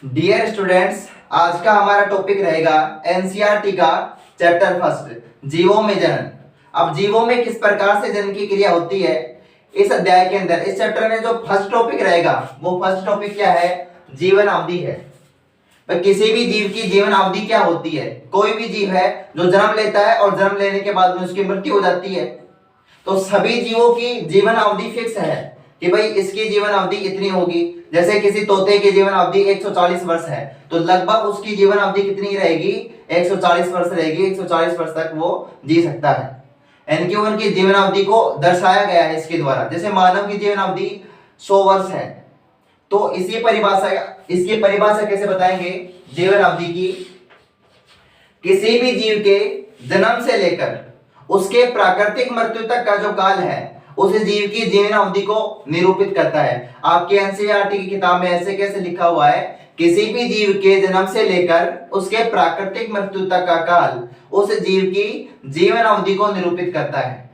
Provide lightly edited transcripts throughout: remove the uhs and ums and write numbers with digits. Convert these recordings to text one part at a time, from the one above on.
Dear students, आज का हमारा टॉपिक रहेगा एनसीईआरटी का चैप्टर फर्स्ट, जीवों में जनन। अब जीवों में किस प्रकार से जनन की क्रिया होती है, इस अध्याय के अंदर इस चैप्टर में जो फर्स्ट टॉपिक रहेगा वो फर्स्ट टॉपिक क्या है? जीवन अवधि है। पर किसी भी जीव की जीवन अवधि क्या होती है? कोई भी जीव है जो जन्म लेता है और जन्म लेने के बाद में उसकी मृत्यु हो जाती है, तो सभी जीवों की जीवन अवधि फिक्स है कि भाई इसकी जीवन अवधि इतनी होगी। जैसे किसी तोते की जीवन अवधि 140 वर्ष है, तो लगभग उसकी जीवन अवधि कितनी रहेगी? 140 वर्ष रहेगी। 140 वर्ष तक वो जी सकता है। यानी कि उनकी जीवन अवधि को दर्शाया गया है इसके द्वारा। जैसे मानव की जीवन अवधि 100 वर्ष है, तो इसकी परिभाषा कैसे बताएंगे जीवन अवधि की? किसी भी जीव के जन्म से लेकर उसके प्राकृतिक मृत्यु तक का जो काल है उस जीव की जीवन अवधि को निरूपित करता है। आपके एनसीईआरटी की किताब में ऐसे कैसे लिखा हुआ है? किसी भी जीव के जन्म से लेकर उसके प्राकृतिक मृत्यु तक का काल उस जीव की जीवन अवधि को निरूपित करता है।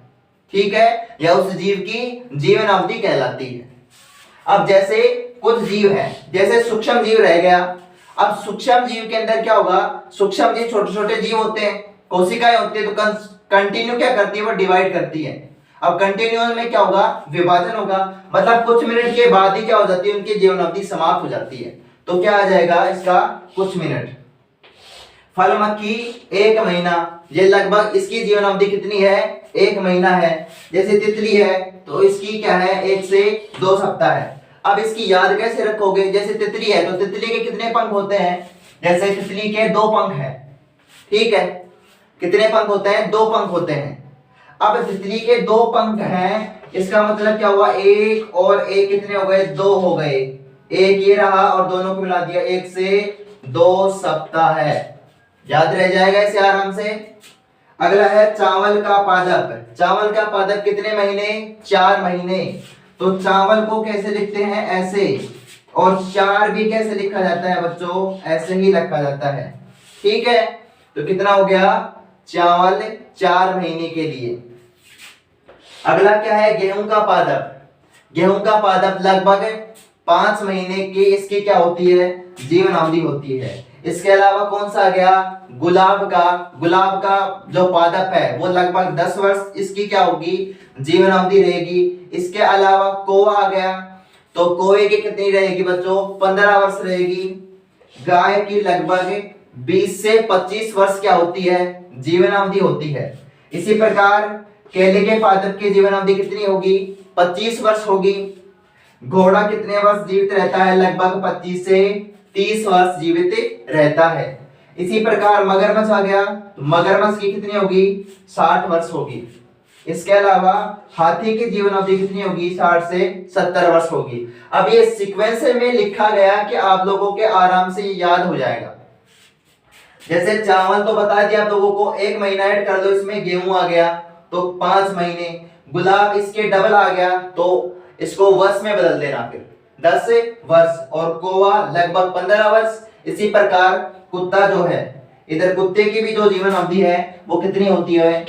ठीक है, या उस जीव की जीवन अवधि कहलाती है। अब जैसे कुछ जीव है, जैसे सूक्ष्म जीव रह गया। अब सूक्ष्म जीव के अंदर क्या होगा? सूक्ष्म जीव छोटे छोटे जीव होते हैं, कोशिकाएं होती है, तो कंटिन्यू क्या करती है? वो डिवाइड करती है। अब कंटिन्यूअस में क्या होगा? विभाजन होगा। मतलब कुछ मिनट के बाद ही क्या हो जाती है? उनकी जीवन अवधि समाप्त हो जाती है। तो क्या आ जाएगा इसका? कुछ मिनट। फल मक्खी 1 महीना, ये लगभग इसकी जीवन अवधि कितनी है? 1 महीना है। जैसे तितली है तो इसकी क्या है? 1 से 2 सप्ताह है। अब इसकी याद कैसे रखोगे? जैसे तितली है तो तितली के कितने पंख होते हैं? जैसे तितली के 2 पंख है। ठीक है, कितने पंख होते हैं? 2 पंख होते हैं। अब तितली के 2 पंख हैं, इसका मतलब क्या हुआ? 1 और 1 कितने हो गए? 2 हो गए। 1 ये रहा और दोनों को मिला दिया, 1 से 2 सप्ताह है। याद रह जाएगा इसे आराम से। अगला है चावल का पादप। चावल का पादप कितने महीने? 4 महीने। तो चावल को कैसे लिखते हैं? ऐसे। और 4 भी कैसे लिखा जाता है बच्चों? ऐसे ही लिखा जाता है। ठीक है, तो कितना हो गया? चावल 4 महीने के लिए। अगला क्या है? गेहूं का पादप। गेहूं का पादप लगभग 5 महीने की इसकी क्या होती है? जीवन अवधि होती है। इसके अलावा कौन सा आ गया? गुलाब का जो पादप है वो लगभग 10 वर्ष इसकी क्या होगी? जीवन अवधि रहेगी। इसके अलावा कौवा आ गया, तो कौवे की कितनी रहेगी बच्चों? 15 वर्ष रहेगी। गाय की लगभग 20 से 25 वर्ष क्या होती है? जीवन अवधि होती है। इसी प्रकार केले के पादप की जीवन अवधि कितनी होगी? 25 वर्ष होगी। घोड़ा कितने वर्ष जीवित रहता है? लगभग 25 से 30 वर्ष जीवित रहता है। इसी प्रकार मगरमच्छ आ गया, तो मगरमच्छ की कितनी होगी? 60 वर्ष होगी। इसके अलावा हाथी की जीवन अवधि कितनी होगी? 60 से 70 वर्ष होगी। अब ये सीक्वेंस में लिखा गया कि आप लोगों के आराम से याद हो जाएगा। जैसे चावल तो बता दिया आप लोगों को, 1 महीना ऐड कर दो इसमें, गेहूं आ गया तो 5 महीने। गुलाब इसके डबल आ गया तो इसको वर्ष में बदल देना, फिर 10 वर्ष। और कौवा लगभग 15 वर्ष। इसी प्रकार कुत्ता जो है, इधर कुत्ते की भी जो जीवन अवधि है वो कितनी होती है?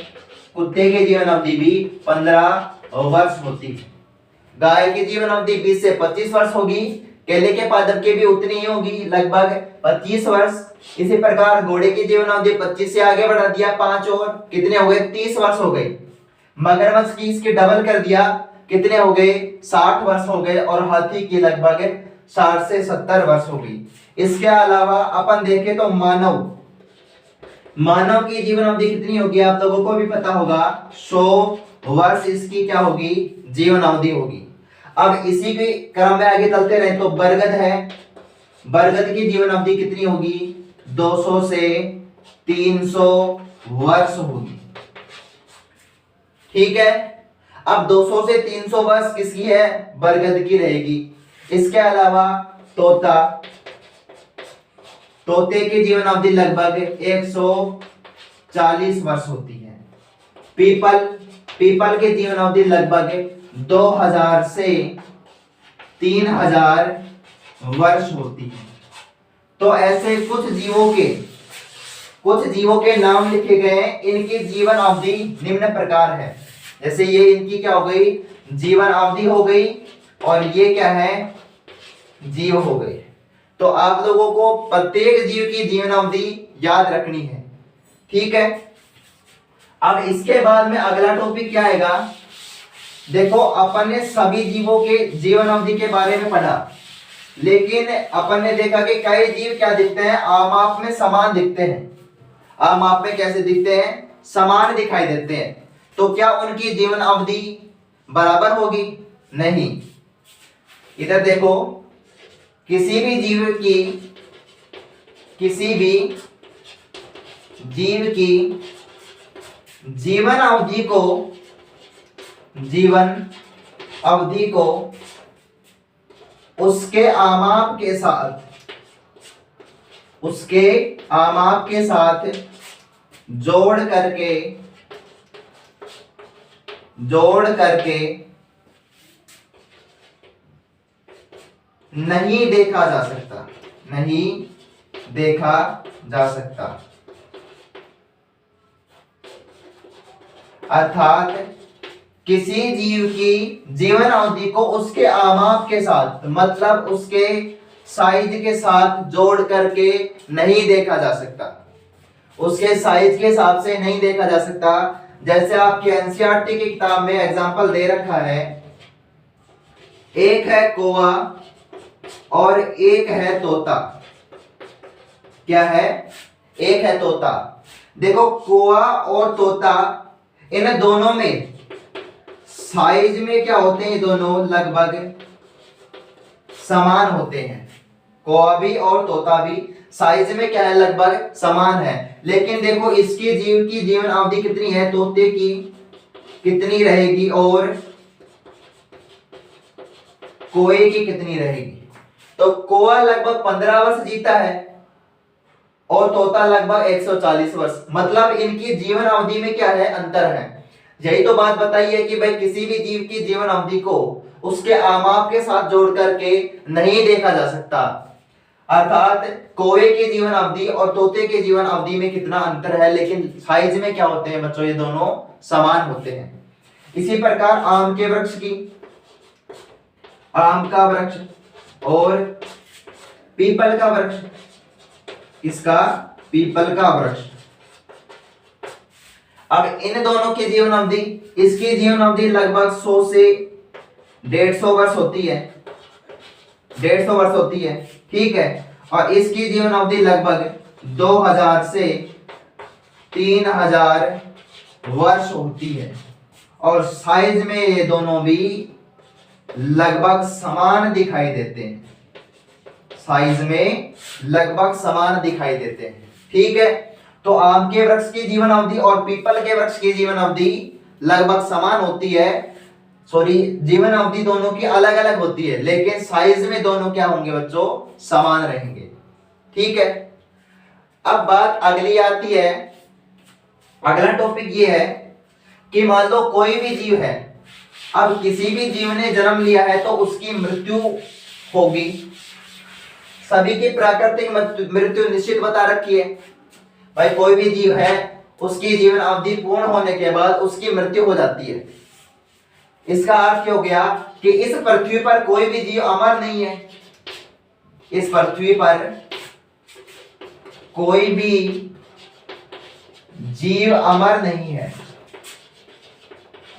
कुत्ते की जीवन अवधि भी 15 वर्ष होती है। गाय की जीवन अवधि 20 से 25 वर्ष होगी। केले के पादप की भी उतनी ही होगी, लगभग 25 वर्ष। इसी प्रकार घोड़े की जीवन अवधि 25 से आगे बढ़ा दिया, 5 और कितने हो गए? 30 वर्ष हो गए। मगरमच्छ की इसके डबल कर दिया, कितने हो गए? 60 वर्ष हो गए। और हाथी की लगभग 60 से 70 वर्ष हो गई। इसके अलावा अपन देखें तो मानव की जीवन अवधि कितनी होगी? आप लोगों को भी पता होगा, 100 वर्ष इसकी क्या होगी? जीवन अवधि होगी। अब इसी के क्रम में आगे चलते रहे तो बरगद है। बरगद की जीवन अवधि कितनी होगी? 200 से 300 वर्ष होगी। ठीक है, अब 200 से 300 वर्ष किसकी है? बरगद की रहेगी। इसके अलावा तोते की जीवन अवधि लगभग 140 वर्ष होती है। पीपल की जीवन अवधि लगभग 2000 से 3000 वर्ष होती है। तो ऐसे कुछ जीवों के नाम लिखे गए हैं। इनकी जीवन अवधि निम्न प्रकार है। जैसे ये इनकी क्या हो गई? जीवन अवधि हो गई। और ये क्या है? जीव हो गई। तो आप लोगों को प्रत्येक जीव की जीवन अवधि याद रखनी है, ठीक है। अब इसके बाद में अगला टॉपिक क्या आएगा, देखो अपन ने सभी जीवों के जीवन अवधि के बारे में पढ़ा, लेकिन अपन ने देखा कि कई जीव क्या दिखते हैं, आमाप में समान दिखते हैं। आमाप में कैसे दिखते हैं, समान दिखाई देते हैं। तो क्या उनकी जीवन अवधि बराबर होगी, नहीं। इधर देखो, किसी भी जीव की जीवन अवधि को उसके आमाप के साथ जोड़ करके नहीं देखा जा सकता। अर्थात किसी जीव की जीवन अवधि को उसके आमाप के साथ, मतलब उसके साइज के साथ जोड़ करके नहीं देखा जा सकता। उसके साइज के हिसाब से नहीं देखा जा सकता। जैसे आपकी एनसीईआरटी की किताब में एग्जांपल दे रखा है, एक है कौवा और एक है तोता। क्या है, एक है तोता। देखो कौवा और तोता, इन दोनों में साइज में क्या होते हैं, ये दोनों लगभग समान होते हैं। कौवा भी और तोता भी साइज में क्या है, लगभग समान है। लेकिन देखो इसकी जीव की जीवन अवधि कितनी है, तोते की कितनी रहेगी और कौवे की कितनी रहेगी। तो कौवा लगभग 15 वर्ष जीता है और तोता लगभग 140 वर्ष। मतलब इनकी जीवन अवधि में क्या है, अंतर है। यही तो बात बताई है कि भाई किसी भी जीव की जीवन अवधि को उसके आमाप के साथ जोड़ करके नहीं देखा जा सकता। अर्थात कौवे की जीवन अवधि और तोते की जीवन अवधि में कितना अंतर है, लेकिन साइज में क्या होते हैं बच्चों, ये दोनों समान होते हैं। इसी प्रकार आम के वृक्ष की, आम का वृक्ष और पीपल का वृक्ष, इसका पीपल का वृक्ष। अब इन दोनों की जीवन अवधि, इसकी जीवन अवधि लगभग 100 से 150 वर्ष होती है, 150 वर्ष होती है, ठीक है। और इसकी जीवन अवधि लगभग 2000 से 3000 वर्ष होती है। और साइज में ये दोनों भी लगभग समान दिखाई देते हैं, साइज में लगभग समान दिखाई देते हैं, ठीक है। तो आम के वृक्ष की जीवन अवधि और पीपल के वृक्ष की जीवन अवधि लगभग समान होती है। सॉरी, जीवन अवधि दोनों की अलग अलग होती है, लेकिन साइज में दोनों क्या होंगे बच्चों, समान रहेंगे, ठीक है। अब बात अगली आती है, अगला टॉपिक ये है कि मान लो कोई भी जीव है, अब किसी भी जीव ने जन्म लिया है तो उसकी मृत्यु होगी। सभी की प्राकृतिक मृत्यु निश्चित बता रखी है। भाई कोई भी जीव है, उसकी जीवन अवधि पूर्ण होने के बाद उसकी मृत्यु हो जाती है। इसका अर्थ क्या हो गया कि इस पृथ्वी पर कोई भी जीव अमर नहीं है। इस पृथ्वी पर कोई भी जीव अमर नहीं है,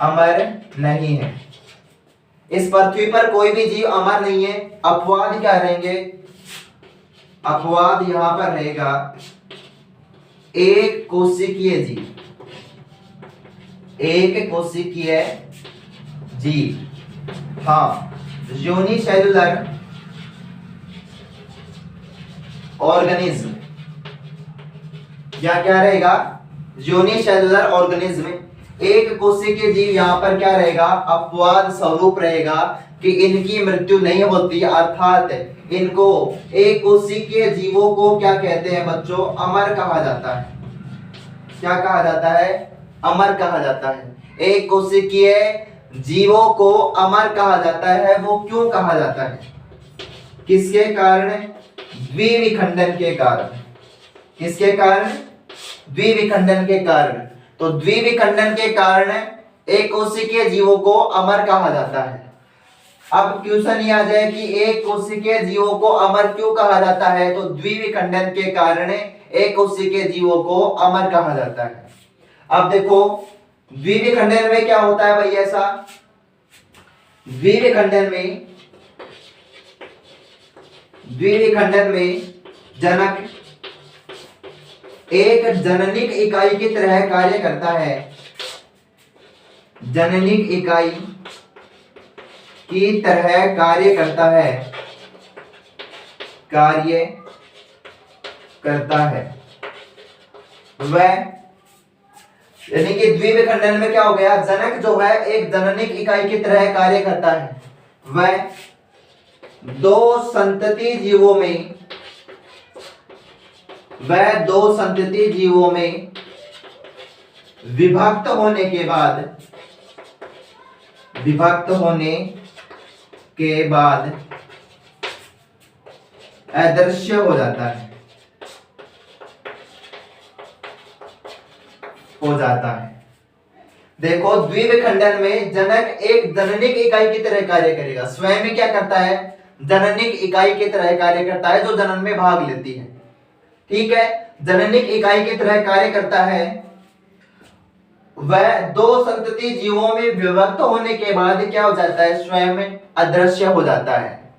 अमर नहीं है। इस पृथ्वी पर कोई भी जीव अमर नहीं है। अपवाद क्या रहेंगे, अपवाद यहां पर रहेगा एक कोशिकीय जीव, एक कोशिकीय जीव। हाँ, यूनिसेलुलर ऑर्गेनिज्म, या क्या रहेगा, यूनिसेलुलर ऑर्गेनिज्म, एक कोशिकीय जीव यहां पर क्या रहेगा, अपवाद स्वरूप रहेगा कि इनकी मृत्यु नहीं होती। अर्थात इनको, एक कोशिकीय जीवों को क्या कहते हैं बच्चों, अमर कहा जाता है। क्या कहा जाता है, अमर कहा जाता है। एक कोशिकीय जीवों को अमर कहा जाता है। वो क्यों कहा जाता है, किसके कारण, द्विविखंडन के कारण। किसके कारण, द्विविखंडन के कारण। तो द्विविखंडन के कारण एक कोशिकीय जीवों को अमर कहा जाता है। अब क्वेश्चन ये आ जाए कि एक कोशिकीय जीवों को अमर क्यों कहा जाता है, तो द्विविखंडन के कारण एक कोशिकीय जीवों को अमर कहा जाता है। अब देखो द्विविखंडन में क्या होता है भाई, ऐसा द्विविखंडन में जनक एक जननिक इकाई की तरह कार्य करता है, जननिक इकाई की तरह कार्य करता है, वह यानी कि द्विविखंडन में क्या हो गया, जनक जो है एक जननिक इकाई की तरह कार्य करता है, वह दो संतति जीवों में विभक्त होने के बाद अदृश्य हो जाता है, देखो द्विविखंडन में जनक एक जननिक इकाई की तरह कार्य करेगा, स्वयं में क्या करता है, जननिक इकाई की तरह कार्य करता है जो जनन में भाग लेती है। ठीक है, जननिक इकाई की तरह कार्य करता है, वह दो संतति जीवों में विभक्त होने के बाद क्या हो जाता है, स्वयं अदृश्य हो जाता है।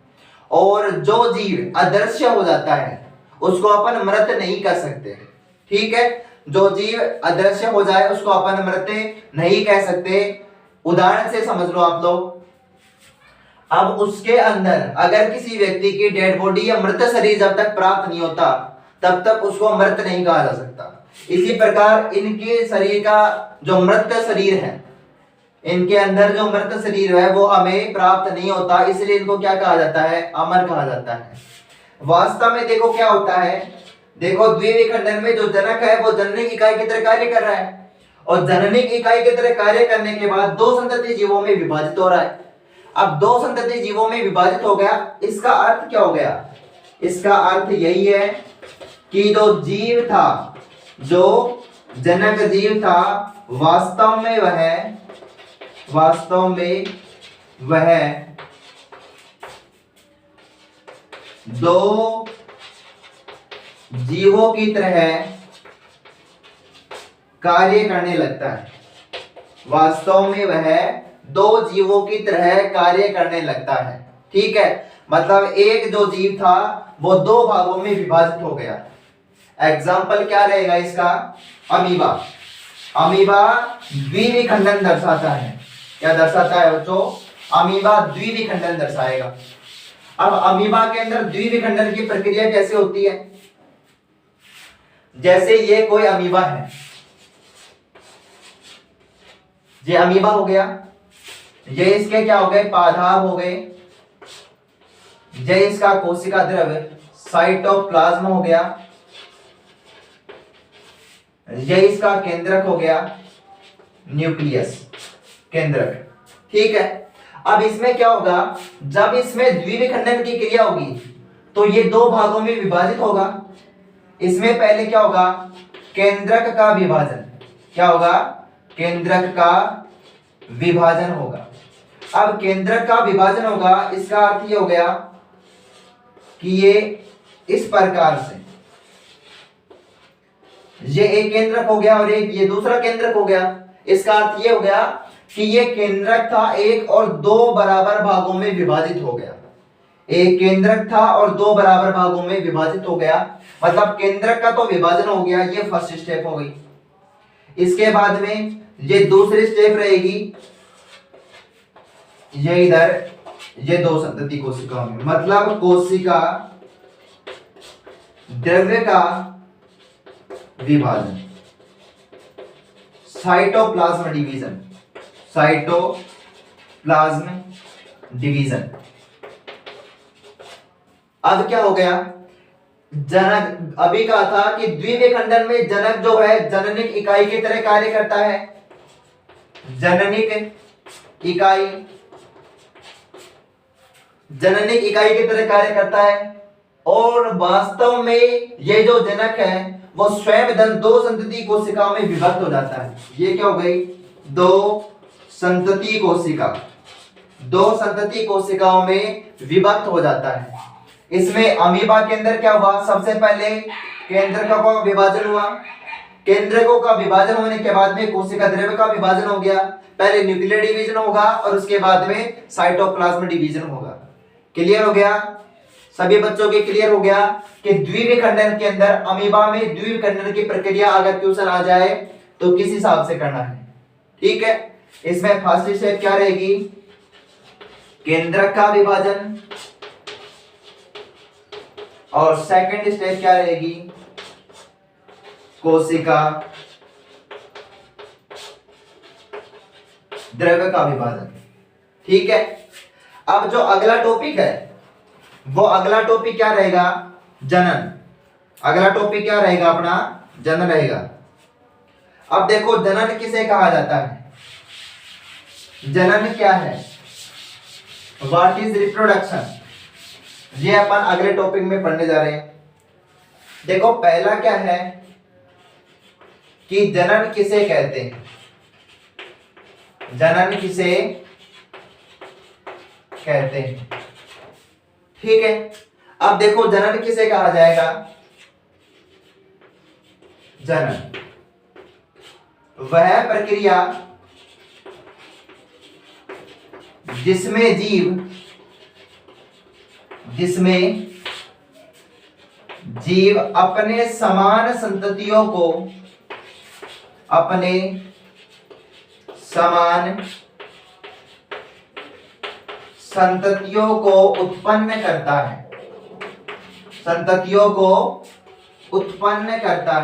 और जो जीव अदृश्य हो जाता है उसको अपन मृत नहीं कर सकते। ठीक है, जो जीव अदृश्य हो जाए उसको अपन मृत नहीं कह सकते। उदाहरण से समझ लो आप लोग, अब उसके अंदर अगर किसी व्यक्ति की डेड बॉडी या मृत शरीर जब तक प्राप्त नहीं होता तब तक उसको मृत नहीं कहा जा सकता। इसी प्रकार इनके शरीर का जो मृत शरीर है, इनके अंदर जो मृत शरीर है वो हमें प्राप्त नहीं होता, इसलिए इनको क्या कहा जाता है, अमर कहा जाता है। वास्तव में देखो क्या होता है, देखो द्विविखंडन में जो जनक है वो जननिक इकाई की तरह कार्य कर रहा है, और जननिक इकाई की तरह कार्य करने के बाद दो संतति जीवों में विभाजित हो रहा है। अब दो संतति जीवों में विभाजित हो गया, इसका अर्थ क्या हो गया, इसका अर्थ यही है कि जो जीव था, जो जनक जीव था, वास्तव में वह दो जीवों की तरह कार्य करने लगता है, वास्तव में वह दो जीवों की तरह कार्य करने लगता है। ठीक है, मतलब एक जो जीव था वो दो भागों में विभाजित हो गया। एग्जाम्पल क्या रहेगा इसका, अमीबा द्विविखंडन दर्शाता है। क्या दर्शाता है बच्चों, अमीबा द्विविखंडन दर्शाएगा। अब अमीबा के अंदर द्विविखंडन की प्रक्रिया कैसे होती है, जैसे ये कोई अमीबा है, ये अमीबा हो गया, ये इसके क्या हो गए, पादाप हो गए, ये इसका कोशिका द्रव्य साइटोप्लाज्म हो गया, ये इसका केंद्रक हो गया, न्यूक्लियस केंद्रक। ठीक है, अब इसमें क्या होगा, जब इसमें द्विविखंडन की क्रिया होगी तो ये दो भागों में विभाजित होगा। इसमें पहले क्या होगा, केंद्रक का विभाजन, क्या होगा, केंद्रक का विभाजन होगा। अब केंद्रक का विभाजन होगा, इसका अर्थ ये हो गया कि ये इस प्रकार से, ये एक केंद्रक हो गया और एक ये दूसरा केंद्रक हो गया। इसका अर्थ ये हो गया कि ये केंद्रक था एक और दो बराबर भागों में विभाजित हो गया। एक केंद्रक था और दो बराबर भागों में विभाजित हो गया, मतलब केंद्रक का तो विभाजन हो गया, ये फर्स्ट स्टेप हो गई। इसके बाद में ये दूसरी स्टेप रहेगी, ये इधर, ये दो संतति कोशिकाओं में, मतलब कोशिका द्रव्य का विभाजन, साइटोप्लाज्म डिवीजन। अब क्या हो गया, जनक, अभी कहा था कि द्विविखंडन में जनक जो है जननिक इकाई की तरह कार्य करता है, जननिक इकाई की तरह कार्य करता है, और वास्तव में ये जो जनक है वो स्वयं दो संतति कोशिकाओं में विभक्त हो जाता है। ये क्या हो गई, दो संतति दो संतति कोशिकाओं में विभक्त हो जाता है। इसमें अमीबा के अंदर क्या हुआ, सबसे पहले केंद्रकों का विभाजन हुआ, केंद्रकों का विभाजन होने के बाद में कोशिका द्रव्य का विभाजन हो गया। पहले न्यूक्लियर डिवीजन होगा और उसके बाद में साइटोप्लाज्म डिवीजन होगा। क्लियर हो गया सभी बच्चों के? क्लियर हो गया कि द्विविखंडन के अंदर अमीबा में द्विविखंडन की प्रक्रिया अगर क्वेश्चन आ जाए तो किस हिसाब से करना है। ठीक है, इसमें फर्स्ट स्टेप क्या रहेगी, केंद्रक का विभाजन, और सेकंड स्टेप क्या रहेगी, कोशिका द्रव्य का विभाजन। ठीक है, अब जो अगला टॉपिक है वो अगला टॉपिक क्या रहेगा, जनन। अगला टॉपिक क्या रहेगा अपना, जनन रहेगा। अब देखो जनन किसे कहा जाता है, जनन क्या है, व्हाट इज रिप्रोडक्शन, ये अपन अगले टॉपिक में पढ़ने जा रहे हैं। देखो पहला क्या है कि जनन किसे कहते हैं, जनन किसे कहते हैं। ठीक है, अब देखो जनन किसे कहा जाएगा, जनन वह प्रक्रिया जिसमें जीव अपने समान संततियों को उत्पन्न करता है, संततियों को उत्पन्न करता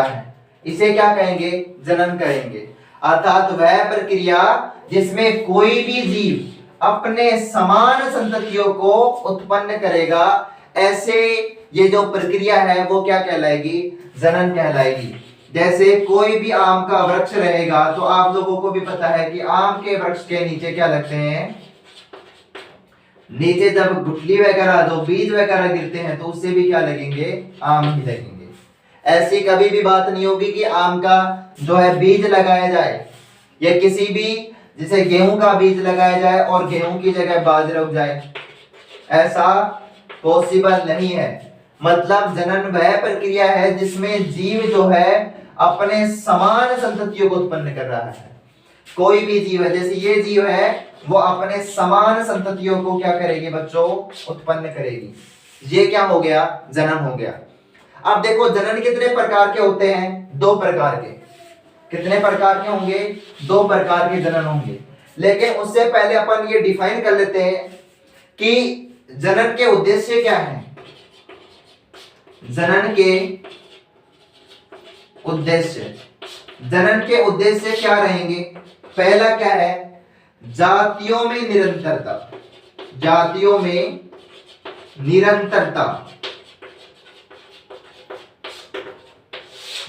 है, इसे क्या कहेंगे, जनन कहेंगे। अर्थात वह प्रक्रिया जिसमें कोई भी जीव अपने समान संततियों को उत्पन्न करेगा, ऐसे ये जो प्रक्रिया है वो क्या कहलाएगी, जनन कहलाएगी। जैसे कोई भी आम का वृक्ष रहेगा तो आप लोगों को भी पता है कि आम के वृक्ष के नीचे क्या लगते हैं, नीचे जब गुठली वगैरह जो बीज वगैरह गिरते हैं तो उससे भी क्या लगेंगे, आम ही लगेंगे। ऐसी कभी भी बात नहीं होगी कि आम का जो है बीज लगाया जाए या किसी भी जैसे गेहूं का बीज लगाया जाए और गेहूं की जगह बाजरा उग जाए, ऐसा पॉसिबल नहीं है। मतलब जनन वह प्रक्रिया है जिसमें जीव जो है अपने समान संततियों को उत्पन्न कर रहा है। कोई भी जीव है, जैसे ये जीव है वो अपने समान संततियों को क्या करेगी बच्चों, उत्पन्न करेगी। ये क्या हो गया, जनन हो गया। अब देखो जनन कितने प्रकार के होते हैं, दो प्रकार के। कितने प्रकार के होंगे, दो प्रकार के जनन होंगे। लेकिन उससे पहले अपन ये डिफाइन कर लेते हैं कि जनन के उद्देश्य क्या है। जनन के उद्देश्य क्या रहेंगे, पहला क्या है, जातियों में निरंतरता। जातियों में निरंतरता,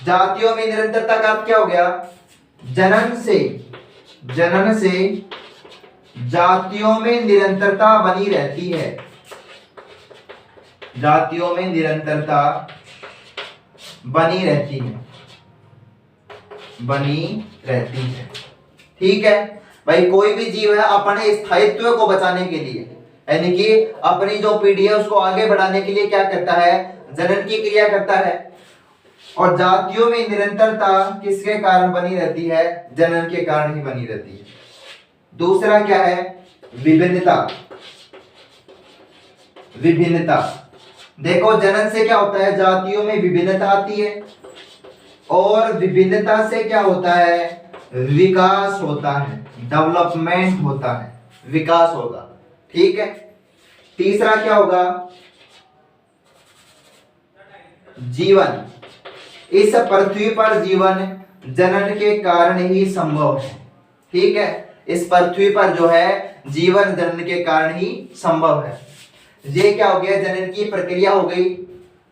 जातियों में निरंतरता का अर्थ क्या हो गया, जनन से जातियों में निरंतरता बनी रहती है। जातियों में निरंतरता बनी रहती है। ठीक है भाई, कोई भी जीव है अपने स्थायित्व को बचाने के लिए, यानी कि अपनी जो पीढ़ी है उसको आगे बढ़ाने के लिए क्या करता है, जनन की क्रिया करता है। और जातियों में निरंतरता किसके कारण बनी रहती है, जनन के कारण ही बनी रहती है। दूसरा क्या है, विभिन्नता। देखो जनन से क्या होता है, जातियों में विभिन्नता आती है और विभिन्नता से क्या होता है, विकास होता है, डेवलपमेंट होता है, विकास होगा। ठीक है, तीसरा क्या होगा, जीवन। इस पृथ्वी पर जीवन जनन के कारण ही संभव है। ठीक है, इस पृथ्वी पर जो है जीवन जनन के कारण ही संभव है। ये क्या हो गया, जनन की प्रक्रिया हो गई।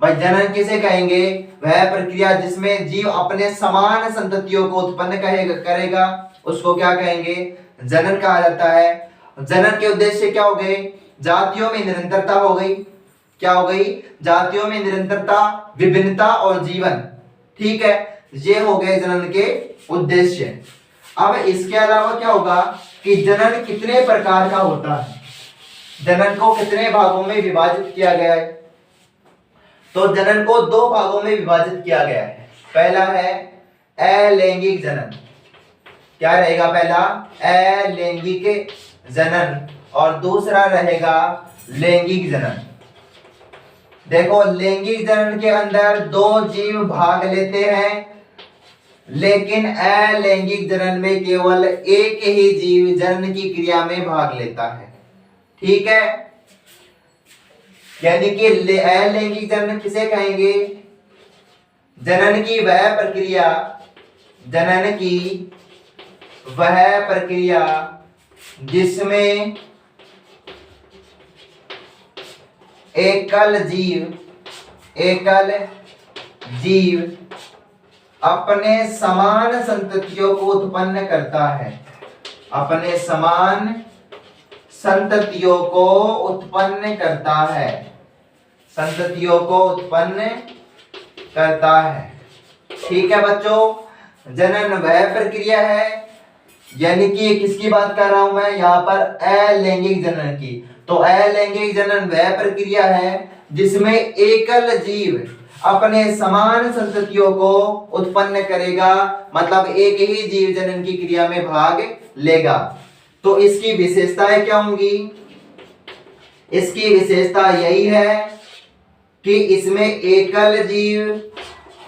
भाई जनन किसे कहेंगे, वह प्रक्रिया जिसमें जीव अपने समान संततियों को उत्पन्न करेगा, उसको क्या कहेंगे, जनन कहा जाता है। जनन के उद्देश्य क्या हो गए, जातियों में निरंतरता हो गई। क्या हो गई, जातियों में निरंतरता, विभिन्नता और जीवन। ठीक है, ये हो गए जनन के उद्देश्य। अब इसके अलावा क्या होगा कि जनन कितने प्रकार का होता है, जनन को कितने भागों में विभाजित किया गया है। तो जनन को दो भागों में विभाजित किया गया है। पहला है अलैंगिक जनन, क्या रहेगा, पहला अलैंगिक जनन और दूसरा रहेगा लैंगिक जनन। देखो लैंगिक जनन के अंदर दो जीव भाग लेते हैं, लेकिन अलैंगिक जनन में केवल एक ही जीव जनन की क्रिया में भाग लेता है। ठीक है, यानी कि अलैंगिक जनन किसे कहेंगे, जनन की वह प्रक्रिया, जनन की वह प्रक्रिया जिसमें एकल जीव अपने समान संततियों को उत्पन्न करता है, अपने समान संततियों को उत्पन्न करता है, संततियों को उत्पन्न करता है। ठीक है बच्चों, जनन वह प्रक्रिया है, यानी कि किसकी बात कर रहा हूं मैं यहाँ पर, अलैंगिक जनन की। तो अलैंगिक जनन वह प्रक्रिया है जिसमें एकल जीव अपने समान संततियों को उत्पन्न करेगा, मतलब एक ही जीव जनन की क्रिया में भाग लेगा। तो इसकी विशेषताएं क्या होंगी, इसकी विशेषता यही है कि इसमें एकल जीव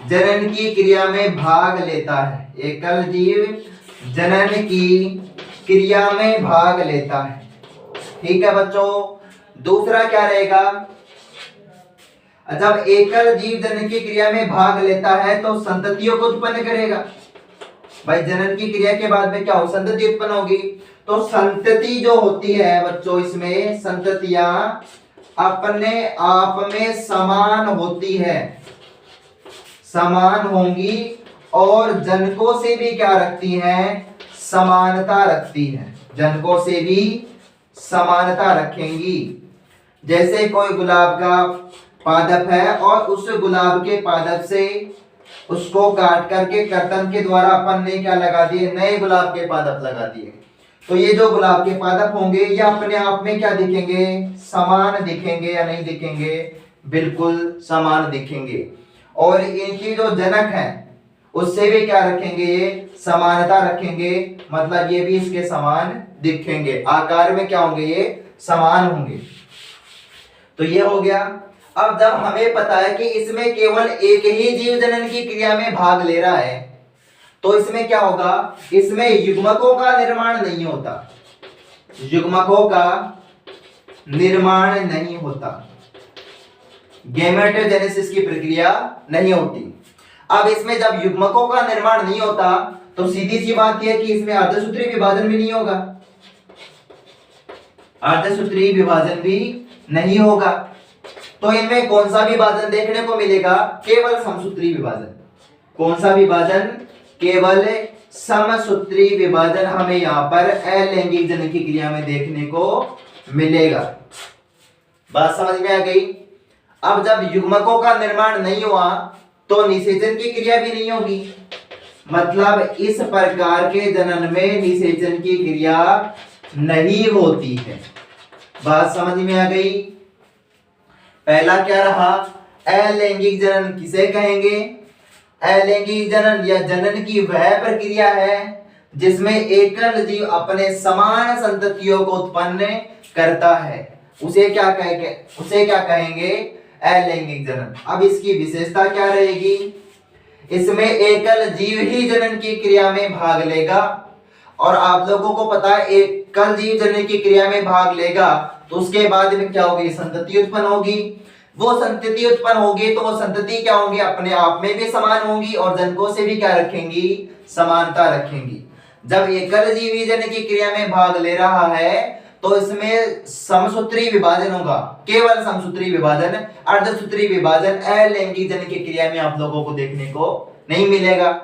जनन की क्रिया में भाग लेता है, एकल जीव जनन की क्रिया में भाग लेता है। ठीक है बच्चों, दूसरा क्या रहेगा, जब एकल जीव जनन की क्रिया में भाग लेता है तो संततियों को उत्पन्न करेगा। भाई जनन की क्रिया के बाद में क्या हो, संतति उत्पन्न होगी। तो संतति जो होती है बच्चों, इसमें संततियां अपने आप में समान होती है, समान होंगी और जनकों से भी क्या रखती हैं, समानता रखती हैं, जनकों से भी समानता रखेंगी। जैसे कोई गुलाब का पादप है और उस गुलाब के पादप से उसको काट करके कर्तन के द्वारा अपन ने क्या लगा दिए, नए गुलाब के पादप लगा दिए। तो ये जो गुलाब के पादप होंगे ये अपने आप में क्या दिखेंगे, समान दिखेंगे या नहीं दिखेंगे, बिल्कुल समान दिखेंगे। और इनकी जो जनक है उससे भी क्या रखेंगे, ये समानता रखेंगे, मतलब ये भी इसके समान दिखेंगे, आकार में क्या होंगे, ये समान होंगे। तो ये हो गया। अब जब हमें पता है कि इसमें केवल एक ही जीव जनन की क्रिया में भाग ले रहा है, तो इसमें क्या होगा, इसमें युग्मकों का निर्माण नहीं होता, युग्मकों का निर्माण नहीं होता, गैमेटोजेनेसिस की प्रक्रिया नहीं होती। अब इसमें जब युग्मकों का निर्माण नहीं होता तो सीधी सी बात यह है कि इसमें अर्धसूत्रीय विभाजन भी नहीं होगा, अर्धसूत्रीय विभाजन भी नहीं होगा। तो इनमें कौन सा विभाजन देखने को मिलेगा, केवल समसूत्रीय विभाजन। कौन सा विभाजन, केवल समसूत्रीय विभाजन हमें यहाँ पर अलैंगिक जनन की क्रिया में देखने को मिलेगा। बात समझ में आ गई। अब जब युग्मकों का निर्माण नहीं हुआ तो निषेचन की क्रिया भी नहीं होगी, मतलब इस प्रकार के जनन में निषेचन की क्रिया नहीं होती है। बात समझ में आ गई। पहला क्या रहा, अलैंगिक जनन किसे कहेंगे, अलैंगिक जनन या जनन की वह प्रक्रिया है जिसमें एकल जीव अपने समान संततियों को उत्पन्न करता है, उसे क्या कहेंगे, अलैंगिक जनन। अब इसकी विशेषता क्या रहेगी, इसमें एकल जीव ही जनन की क्रिया में भाग लेगा, और आप लोगों को पता है एकल जीव जनन की क्रिया में भाग लेगा तो उसके बाद में क्या होगी, संतति उत्पन्न होगी। वो संतति उत्पन्न होगी तो वो संतति क्या होंगी, अपने आप में भी समान होंगी और जनकों से भी क्या रखेंगी, समानता रखेंगी। जब एकल जीव ही जनन की क्रिया में भाग ले रहा है तो इसमें समसूत्रीय विभाजन होगा, केवल समसूत्रीय विभाजन, अर्धसूत्रीय विभाजन अलैंगिक जनन की क्रिया में आप लोगों को देखने को नहीं मिलेगा।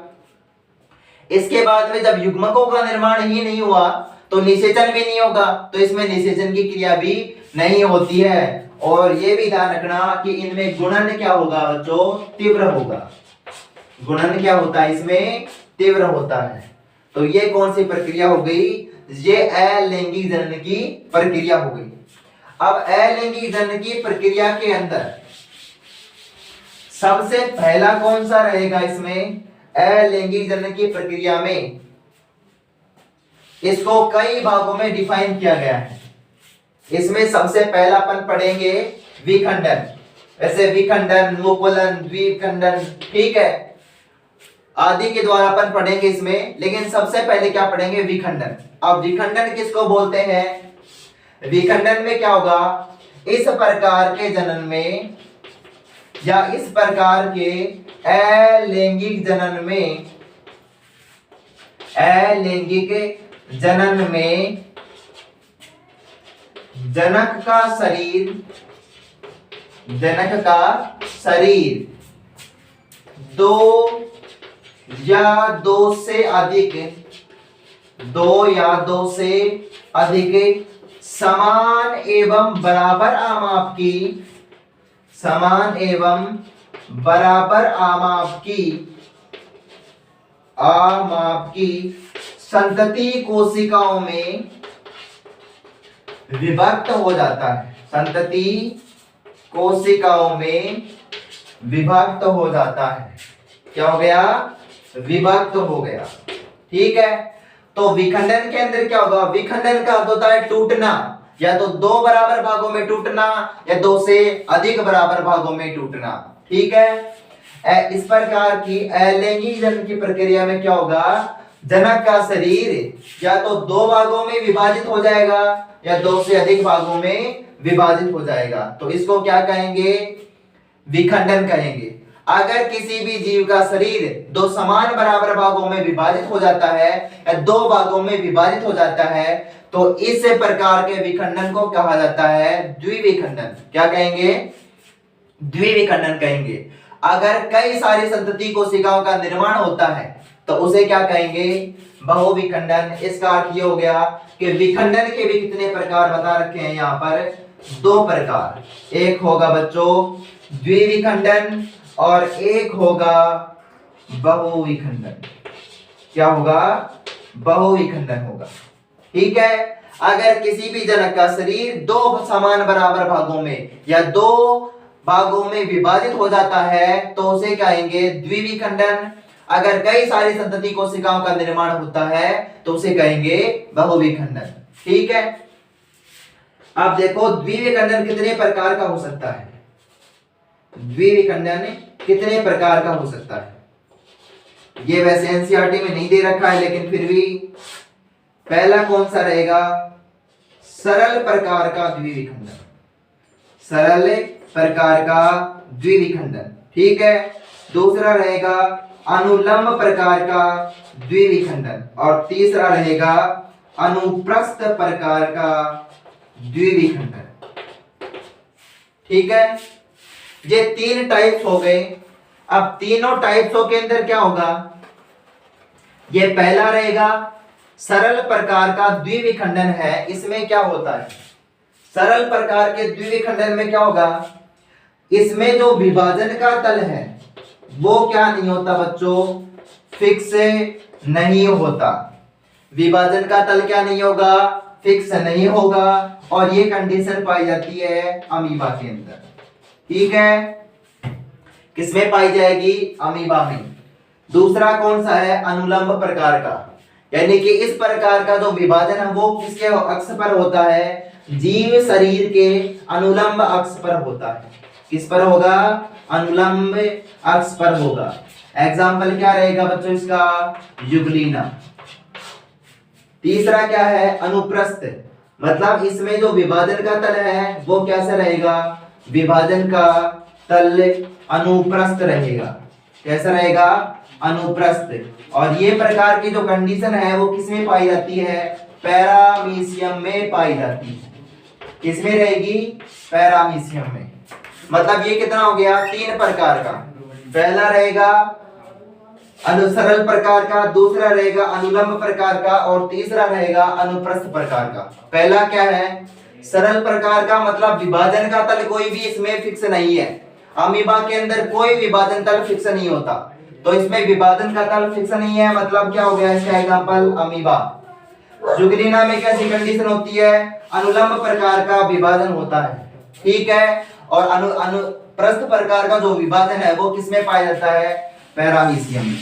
इसके बाद में जब युग्मकों का निर्माण ही नहीं हुआ तो निषेचन भी नहीं होगा, तो इसमें निषेचन की क्रिया भी नहीं होती है। और ये भी ध्यान रखना कि इनमें गुणन क्या होगा बच्चों, तीव्र होगा। गुणन क्या होता है, इसमें तीव्र होता है। तो ये कौन सी प्रक्रिया हो गई? ये अलैंगिक जनन की प्रक्रिया हो गई। अब अलैंगिक जनन की प्रक्रिया के अंदर सबसे पहला कौन सा रहेगा? इसमें अलैंगिक जनन की प्रक्रिया में इसको कई भागों में डिफाइन किया गया है। इसमें सबसे पहला अपन पढ़ेंगे विखंडन, वैसे विखंडन, मुकुलन, द्विखंडन, ठीक है, आदि के द्वारा अपन पढ़ेंगे इसमें, लेकिन सबसे पहले क्या पढ़ेंगे? विखंडन। अब विखंडन किसको बोलते हैं? विखंडन में क्या होगा? इस प्रकार के जनन में या इस प्रकार के अलैंगिक जनन में, अलैंगिक जनन में जनक का शरीर दो या दो से अधिक समान एवं बराबर आमाप की संतति कोशिकाओं में विभक्त हो जाता है। संतति कोशिकाओं में विभक्त हो जाता है। क्या हो गया? विभक्त हो गया। ठीक है, तो विखंडन के अंदर क्या होगा? विखंडन का अर्थ होता है टूटना, या तो दो बराबर भागों में टूटना या दो से अधिक बराबर भागों में टूटना। ठीक है, इस प्रकार की अलैंगिक जनन की प्रक्रिया में क्या होगा? जनक का शरीर या तो दो भागों में विभाजित हो जाएगा या दो से अधिक भागों में विभाजित हो जाएगा। तो इसको क्या कहेंगे? विखंडन कहेंगे। अगर किसी भी जीव का शरीर दो समान बराबर भागों में विभाजित हो जाता है या दो भागों में विभाजित हो जाता है तो इस प्रकार के विखंडन को कहा जाता है द्विविखंडन। क्या कहेंगे? द्विविखंडन कहेंगे। अगर कई सारी संतति कोशिकाओं का निर्माण होता है तो उसे क्या कहेंगे? बहुविखंडन। इसका अर्थ ये हो गया कि विखंडन के भी कितने प्रकार बता रखे हैं यहाँ पर? दो प्रकार। एक होगा बच्चों द्विविखंडन और एक होगा बहुविखंडन। क्या होगा? बहुविखंडन होगा। ठीक है, अगर किसी भी जनक का शरीर दो समान बराबर भागों में या दो भागों में विभाजित हो जाता है तो उसे कहेंगे द्विविखंडन। अगर कई सारी संतति कोशिकाओं का निर्माण होता है तो उसे कहेंगे बहुविखंडन। ठीक है, अब देखो द्विविखंडन कितने प्रकार का हो सकता है? द्विविखंडन कितने प्रकार का हो सकता है? ये वैसे एनसीईआरटी में नहीं दे रखा है, लेकिन फिर भी पहला कौन सा रहेगा? सरल प्रकार का द्विविखंडन। सरल प्रकार का द्विविखंडन। ठीक है, दूसरा रहेगा अनुलंब प्रकार का द्विविखंडन और तीसरा रहेगा अनुप्रस्थ प्रकार का द्विविखंडन। ठीक है, ये तीन टाइप्स हो गए। अब तीनों टाइप्सों के अंदर क्या होगा? ये पहला रहेगा सरल प्रकार का द्विविखंडन है। इसमें क्या होता है? सरल प्रकार के द्विविखंडन में क्या होगा? इसमें जो विभाजन का तल है वो क्या नहीं होता बच्चों? फिक्स नहीं होता। विभाजन का तल क्या नहीं होगा? फिक्स नहीं होगा। और ये कंडीशन पाई जाती है अमीबा के अंदर। ठीक है, किसमें पाई जाएगी? अमीबा में। दूसरा कौन सा है? अनुलंब प्रकार का, यानी कि इस प्रकार का जो विभाजन है वो किसके अक्ष पर होता है? जीव शरीर के अनुलंब अक्ष पर होता है। किस पर होगा? अनुलंब अक्ष पर होगा। एग्जाम्पल क्या रहेगा बच्चों इसका? युगलीना। तीसरा क्या है? अनुप्रस्थ, मतलब इसमें जो विभाजन का तल है वो कैसा रहेगा? विभाजन का तल अनुप्रस्थ रहेगा। कैसा रहेगा? अनुप्रस्थ। और ये प्रकार की जो कंडीशन है वो किसमें पाई जाती है? पैरामीशियम में पाई जाती है। किसमें रहेगी? पैरामीशियम में। मतलब ये कितना हो गया? तीन प्रकार का। पहला रहेगा अनुसरल प्रकार का, दूसरा रहेगा अनुलंब प्रकार का और तीसरा रहेगा अनुप्रस्थ प्रकार का। पहला क्या है? सरल प्रकार का, मतलब विभाजन का तल कोई भी इसमें फिक्स नहीं है। अमीबा के अंदर कोई विभाजन तल फिक्स नहीं होता। तो इसमें विभाजन का तल फिक्स नहीं है, मतलब क्या हो गया इसका एग्जांपल अमीबा। जुगलीना में कैसी कंडीशन होती है, अनुलंब प्रकार का विभाजन होता है, ठीक है। और अनु अनु प्रस्थ प्रकार का जो विभाजन है वो किसमें पाया जाता है, पैरामीशियम में।